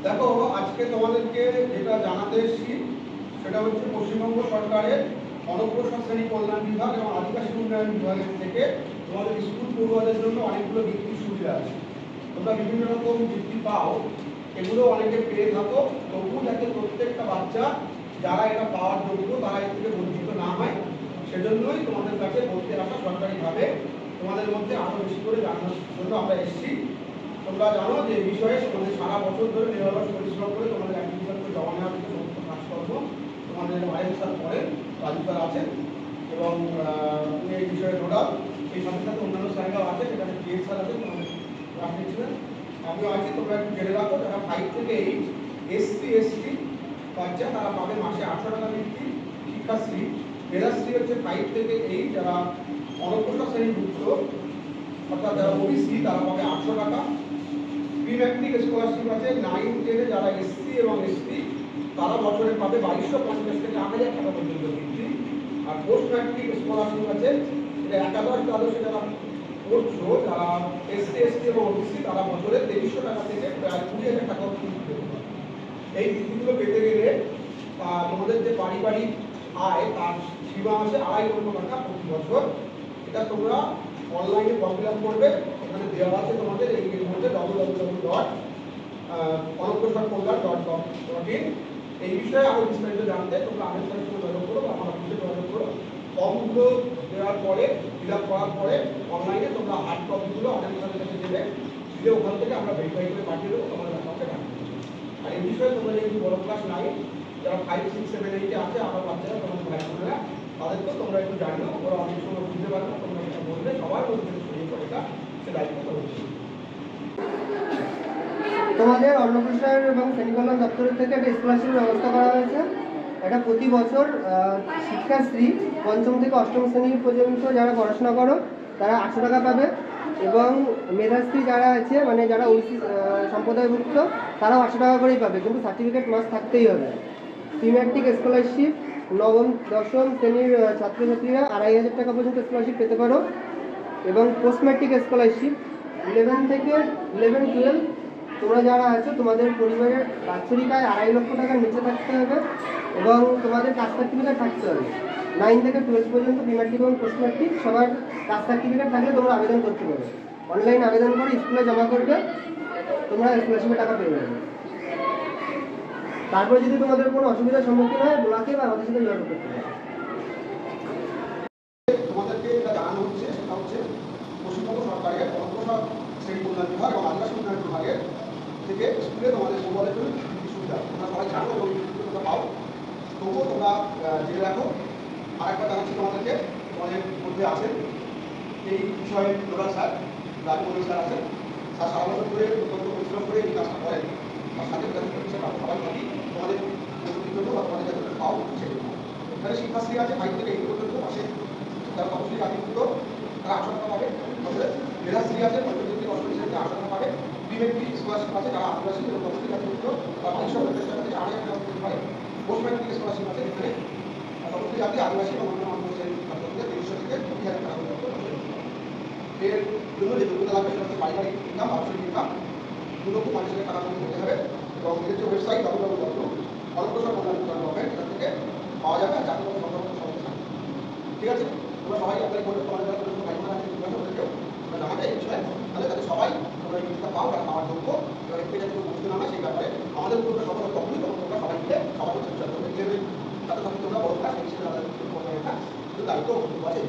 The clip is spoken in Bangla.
দেখো, আজকে তোমাদেরকে যেটা জানাতে এসেছি সেটা হচ্ছে পশ্চিমবঙ্গ সরকারের অনগ্রসর শ্রেণী কল্যাণ বিভাগ এবং আদিবাসী উন্নয়ন বিভাগের থেকে তোমাদের স্কুল পড়ুয়াদের জন্য অনেকগুলো বৃত্তির সুবিধা আছে। তোমরা বিভিন্ন রকম বৃত্তি পাও, এগুলো অনেকে পেয়ে থাকো। তবুও যাতে প্রত্যেকটা বাচ্চা যারা এটা পাওয়ার যোগ্য তারা এর থেকে বঞ্চিত না হয়, সেজন্যই তোমাদের কাছে বলতে আসা সরকারিভাবে তোমাদের মধ্যে আরও বেশি করে জানানোর জন্য আমরা এসেছি। তোমরা জানো যে এই বিষয়ে তোমাদের সারা বছর ধরে নিরলস পরিশ্রম করে তোমাদের অ্যাপ্লিকেশনকে জমা নেওয়ার জন্য সমস্ত কাজকর্ম তোমাদের আইন স্যার করেন, রাজু স্যার আছেন এবং উনি এই বিষয়ে টোটাল এই সাথে সাথে অন্যান্য স্যাররাও আছে, সেখানে পিএস স্যার আছেন, তোমাদের ক্লাস নিচ্ছিলেন, আমিও আছি। তোমরা একটু জেনে রাখো, যারা 5 থেকে 8 এসসি এসটি বাচ্চা তারা পাবে মাসে 800 টাকা বৃত্তি। শিক্ষাশ্রী মেধাশ্রী হচ্ছে 5 থেকে 8 যারা অনগ্রসর শ্রেণীভুক্ত অর্থাৎ যারা ওবিসি তারা পাবে 800 টাকা। প্রি ম্যাট্রিক স্কলারশিপ আছে 9, 10 যারা এসসি এবং এসটি তারা বছরে পাবে 2250 থেকে 8000 টাকা পর্যন্ত বৃত্তি। আর পোস্ট ম্যাট্রিক স্কলারশিপ আছে, এটা একাদশ দ্বাদশে যারা পড়ছো যারা এসসি এসটি এবং ওবিসি তারা বছরে 2300 টাকা থেকে প্রায় 20,000 টাকা পর্যন্ত পেতে পারে। এই বৃত্তিগুলো পেতে গেলে তোমাদের যে পারিবারিক আয় তার সীমা আছে 2.5 লক্ষ টাকা প্রতি বছর। এটা তোমরা অনলাইনে ফর্ম ফিল আপ করবে, এখানে দেওয়া আছে তোমাদের এই মধ্যে www.অনগ্রসরকল্যাণ.in। এই বিষয়ে আরও বিস্তারিত জানতে তোমরা আগের সাথে যোগাযোগ করো বা আমার অফিসে যোগাযোগ করো। ফর্মগুলো দেওয়ার পরে ফিল আপ করার পরে অনলাইনে তোমরা হার্ড কপিগুলো অনেক সাথে কাছে দেবে, দিলে ওখান থেকে আমরা ভেরিফাই করে পাঠিয়ে দেবো তোমাদের অ্যাকাউন্টে পাঠিয়ে দেবো। আর এই বিষয়ে তোমরা যেহেতু বড় ক্লাস 9 যারা 5, 6, 7, 8 আছে আমার বাচ্চারা তোমাদের ভাই বোনেরা তাদেরকেও তোমরা একটু জানিও, ওরা অনেক সময় বুঝতে পারবে না, তোমরা এটা বললে সবার মধ্যে ছড়িয়ে পড়ে এটা সে দায়িত্ব করছে। তোমাদের অন্নপ্রসার এবং শ্রেণীকল্যাণ দপ্তরের থেকে একটা স্কলারশিপের ব্যবস্থা করা হয়েছে। এটা প্রতি বছর শিক্ষাশ্রী 5ম থেকে 8ম শ্রেণী পর্যন্ত যারা পড়াশোনা করো তারা 800 টাকা পাবে এবং মেধাশ্রী যারা আছে মানে যারা ওবিসি সম্প্রদায়ভুক্ত তারাও 800 টাকা করেই পাবে, কিন্তু সার্টিফিকেট মাস্ট থাকতেই হবে। প্রি ম্যাট্রিক স্কলারশিপ 9ম 10ম শ্রেণীর ছাত্রছাত্রীরা 2,500 টাকা পর্যন্ত স্কলারশিপ পেতে পারো এবং পোস্ট ম্যাট্রিক স্কলারশিপ 11 থেকে 11-12 তোমরা যারা আছো তোমাদের পরিবারের বাৎসরিক আয় 2.5 লক্ষ টাকার নিচে থাকতে হবে এবং তোমাদের কাস্ট সার্টিফিকেট থাকতে হবে। 9 থেকে 12 পর্যন্ত প্রি ম্যাট্রিক এবং পোস্ট ম্যাট্রিক সবার কাস্ট সার্টিফিকেট থাকলে তোমরা আবেদন করতে পারবে। অনলাইন আবেদন করে স্কুলে জমা করবে, তোমরা স্কলারশিপের টাকা পেয়ে যাবে। তারপর যদি তোমাদের কোনো অসুবিধার সম্মুখীন হয় ব্লকে বা আমাদের সাথে যোগাযোগ করতে পারবে। তোমাদেরকে যেটা জানানো হচ্ছে সেটা হচ্ছে পশ্চিমবঙ্গ সরকারের অনগ্রসর শ্রেণী কল্যাণ বিভাগ এবং আদিবাসী উন্নয়ন বিভাগের থেকে স্কুলে তোমাদের পড়ুয়াদের জন্য বৃত্তি সুবিধা তোমরা সবাই জানো এবং তোমরা পাও। তবুও তোমরা জেনে রাখো। আর একবার জানাচ্ছি তোমাদেরকে, তোমাদের মধ্যে আছেন এই বিষয়ে নোডাল স্যার, রাজু স্যার আছেন। স্যার সারা বছর ধরে অত্যন্ত পরিশ্রম করে এই কাজটা করেন। তার সাথে সবাই থাকি তোমাদের জন্য বা তোমাদের যাতে পাও সেগুলো। এখানে শিক্ষাশ্রী আছে 5 থেকে 8 পর্যন্ত মাসে যারা তপশিলি জাতিভুক্ত তারা 800 টাকা পাবে বছরে। মেধাশ্রী আছে 5 থেকে 8 শ্রেণীতে 800 টাকা পাবে। প্রি ম্যাট্রিক স্কলারশিপ আছে যারা আদিবাসী এবং তপশিলি জাতিভুক্ত তারা 250 টাকা থেকে 8,000 টাকা পেতে পারে। পোস্ট ম্যাট্রিক স্কলারশিপ আছে যেখানে তপশিলি জাতি আদিবাসী এবং অন্যান্য শ্রেণীর ছাত্রছাত্রীদের 2300 থেকে 20,000 টাকা পর্যন্ত এর জন্য যে যোগ্যতা লাগবে সেটা হচ্ছে পারিবারিক ইনকাম, বাৎসরিক ইনকাম 2,50,000 টাকা পর্যন্ত হতে হবে এবং এর যে ওয়েবসাইট www.অনগ্রসরকল্যাণ.in সেটা থেকে পাওয়া যাবে। আর জাতীয় সংরক্ষণ সংস্থা, ঠিক আছে? তোমরা সবাই অ্যাপ্লাই করবে, তোমাদের যারা ছোটো ভাই বোনেরা আছে ওদেরকেও তোমরা জানাবে এই বিষয়ে, তাহলে তাদের সবাই তোমরা এই জিনিসটা পাও আর পাওয়ার যোগ্য। এবার একটু যাতে বুঝতে না হয় সেই ব্যাপারে আমাদের উপর সফল তখনই তখন তোমরা সবাই মিলে সবার চেষ্টা করবে, তাতে তখন তোমরা বড় কাজ হিসেবে কিন্তু দায়িত্ব আছে।